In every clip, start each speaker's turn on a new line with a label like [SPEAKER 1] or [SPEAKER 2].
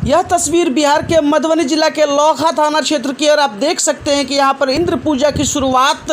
[SPEAKER 1] यह तस्वीर बिहार के मधुबनी जिला के लौखा थाना क्षेत्र की, और आप देख सकते हैं कि यहाँ पर इंद्र पूजा की शुरुआत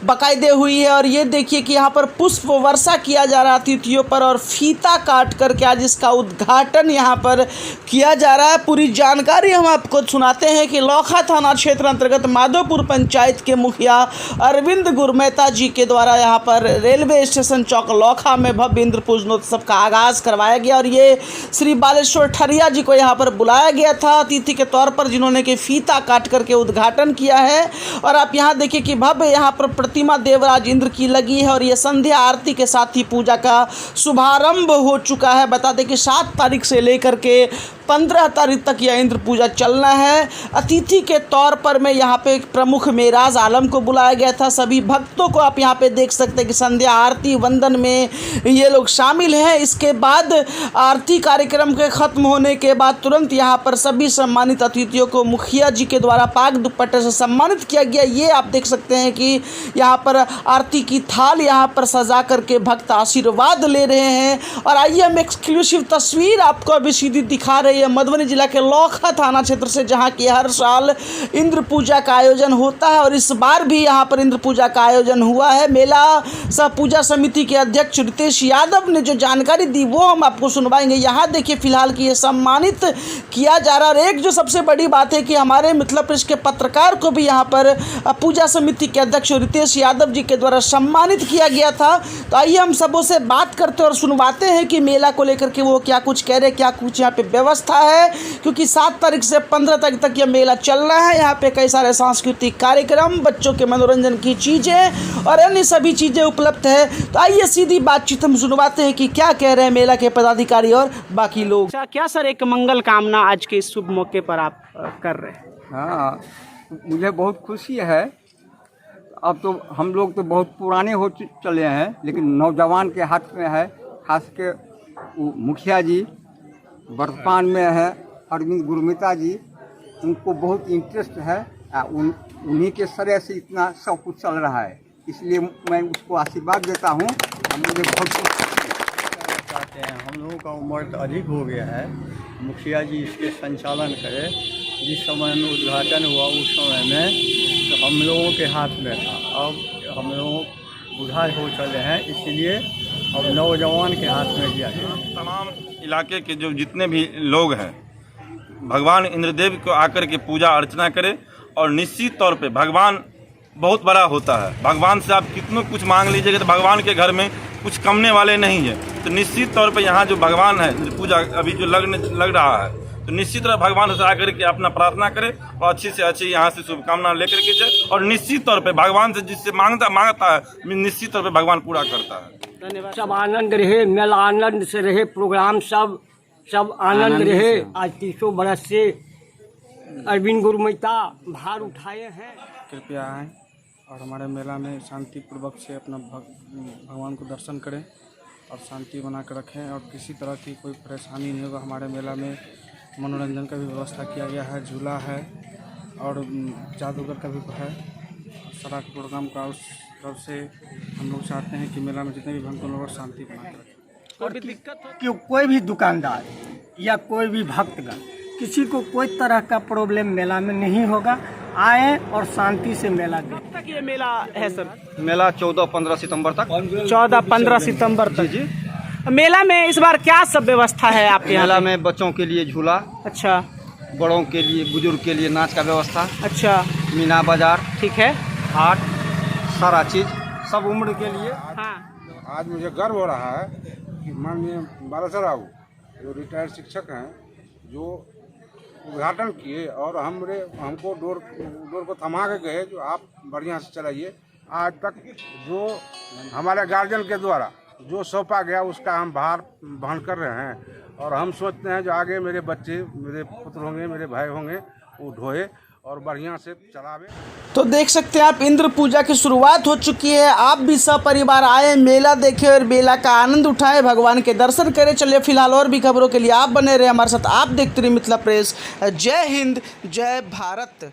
[SPEAKER 1] बाकायदे हुई है। और ये देखिए कि यहाँ पर पुष्प वर्षा किया जा रहा अतिथियों पर, और फीता काट करके आज इसका उद्घाटन यहाँ पर किया जा रहा है। पूरी जानकारी हम आपको सुनाते हैं कि लौखा थाना क्षेत्र अंतर्गत माधोपुर पंचायत के मुखिया अरविंद गुरमेता जी के द्वारा यहाँ पर रेलवे स्टेशन चौक लौखा में भव्य इंद्र पूजनोत्सव का आगाज़ करवाया गया। और ये श्री बालेश्वर ठरिया जी को यहाँ पर बुलाया गया था अतिथि के तौर पर, जिन्होंने कि फीता काट करके उद्घाटन किया है। और आप यहाँ देखिए कि भव्य यहाँ पर प्रतिमा देवराज इंद्र की लगी है, और ये संध्या आरती के साथ ही पूजा का शुभारंभ हो चुका है। बता दें कि 7 तारीख से लेकर के 15 तारीख तक यह इंद्र पूजा चलना है। अतिथि के तौर पर मैं यहाँ पे एक प्रमुख मेराज आलम को बुलाया गया था। सभी भक्तों को आप यहाँ पे देख सकते हैं कि संध्या आरती वंदन में ये लोग शामिल हैं। इसके बाद आरती कार्यक्रम के ख़त्म होने के बाद तुरंत यहाँ पर सभी सम्मानित अतिथियों को मुखिया जी के द्वारा पाग दुपट्टे से सम्मानित किया गया। ये आप देख सकते हैं कि यहाँ पर आरती की थाल यहाँ पर सजा करके भक्त आशीर्वाद ले रहे हैं। और आइए हम एक्सक्लूसिव तस्वीर आपको अभी सीधी दिखा रहे हैं मधुबनी जिला के लौखा थाना क्षेत्र से, जहाँ की हर साल इंद्र पूजा का आयोजन होता है। और इस बार भी यहाँ पर इंद्र पूजा का आयोजन हुआ है। मेला सह पूजा समिति के अध्यक्ष रितेश यादव ने जो जानकारी दी वो हम आपको सुनवाएंगे। यहाँ देखिए फिलहाल कि ये सम्मानित किया जा रहा है। और एक जो सबसे बड़ी बात है कि हमारे मिथिला प्रेस के पत्रकार को भी यहाँ पर पूजा समिति के अध्यक्ष रितेश यादव जी के द्वारा सम्मानित किया गया था। तो आइए हम सबों से बात करते और सुनवाते हैं कि मेला को लेकर के वो क्या कुछ कह रहे, क्या कुछ यहाँ पे व्यवस्था है, क्योंकि 7 तारीख से 15 तारीख तक यह मेला चलना है। यहाँ पे कई सारे सांस्कृतिक कार्यक्रम, बच्चों के मनोरंजन की चीज़ें और अन्य सभी चीज़ें उपलब्ध है। तो आइए सीधी बातचीत हम सुनवाते हैं कि क्या कह रहे हैं मेला के पदाधिकारी और बाकी लोग। क्या सर एक मंगल कामना आज के इस शुभ मौके पर आप कर रहे हैं?
[SPEAKER 2] हाँ, मुझे बहुत खुशी है। अब तो हम लोग तो बहुत पुराने हो चले हैं, लेकिन नौजवान के हाथ में है। खास के मुखिया जी वर्तमान में है अरविंद गुरमेता जी, उनको बहुत इंटरेस्ट है। उन्हीं के सरे से इतना सब कुछ चल रहा है, इसलिए मैं उसको आशीर्वाद देता हूँ। मुझे बहुत
[SPEAKER 3] चाहते हैं, हम लोगों का उम्र अधिक हो गया है, मुखिया जी इसके संचालन करें। जिस समय में उद्घाटन हुआ उस समय में तो हम लोगों के हाथ में था। अब हम लोग बूढ़ा हो चले हैं, इसलिए अब नौजवान के हाथ में दिया गया।
[SPEAKER 4] तमाम इलाके के जो जितने भी लोग हैं भगवान इंद्रदेव को आकर के पूजा अर्चना करें। और निश्चित तौर पे भगवान बहुत बड़ा होता है। भगवान से आप कितना कुछ मांग लीजिएगा तो भगवान के घर में कुछ कमने वाले नहीं है। तो निश्चित तौर पे यहाँ जो भगवान है पूजा अभी जो लग रहा है, तो निश्चित तरह भगवान से आकर के अपना प्रार्थना करें और अच्छी से अच्छी यहाँ से शुभकामना लेकर के जाए। और निश्चित तौर पे भगवान से जिससे मांगता है निश्चित तौर पे भगवान पूरा करता है।
[SPEAKER 1] धन्यवाद।
[SPEAKER 5] सब आनंद रहे, मेला आनंद से रहे, प्रोग्राम सब आनंद रहे। आज 30 बरस से अरविंद गुरमेता भार उठाए हैं।
[SPEAKER 6] कृपया आएँ और हमारे मेला में शांतिपूर्वक से अपना भगवान को दर्शन करें और शांति बना कर रखें। और किसी तरह की कोई परेशानी नहीं होगा। हमारे मेला में मनोरंजन का भी व्यवस्था किया गया है, झूला है और जादूगर का भी है। सारा प्रोग्राम का उस तरफ से हम लोग चाहते हैं कि मेला में जितने भी भक्तों लोग शांति बना कर रखें।
[SPEAKER 5] और दिक्कत हो कि कोई भी दुकानदार या कोई भी भक्तगण, किसी को कोई तरह का प्रॉब्लम मेला में नहीं होगा। आए और शांति से मेला देखें।
[SPEAKER 1] तक ये मेला है सर?
[SPEAKER 2] मेला 14-15 सितंबर तक।
[SPEAKER 1] 14-15 सितंबर तक। जी। मेला में इस बार क्या सब व्यवस्था है आपके यहाँ?
[SPEAKER 2] मेला में बच्चों के लिए झूला,
[SPEAKER 1] अच्छा,
[SPEAKER 2] बड़ों के लिए, बुजुर्ग के लिए नाच का व्यवस्था,
[SPEAKER 1] अच्छा,
[SPEAKER 2] मीना बाजार,
[SPEAKER 1] ठीक है,
[SPEAKER 2] हाट, सारा चीज सब उम्र के लिए।
[SPEAKER 1] हाँ।
[SPEAKER 7] आज मुझे गर्व हो रहा है कि माननीय बालेश्वर राव जो रिटायर्ड शिक्षक हैं, जो उद्घाटन किए और हमको डोर को थमा के गए, जो आप बढ़िया से चलाइए। आज तक जो हमारे गार्जियन के द्वारा जो सौंपा गया उसका हम भार वहन कर रहे हैं। और हम सोचते हैं जो आगे मेरे बच्चे, मेरे पुत्र होंगे, मेरे भाई होंगे, वो ढोए और बढ़िया से चलावे।
[SPEAKER 1] तो देख सकते हैं आप, इंद्र पूजा की शुरुआत हो चुकी है। आप भी सपरिवार आए, मेला देखें और मेला का आनंद उठाएं, भगवान के दर्शन करें। चलिए फिलहाल और भी खबरों के लिए आप बने रहे हमारे साथ। आप देखते रहिए मिथिला प्रेस। जय हिंद, जय भारत।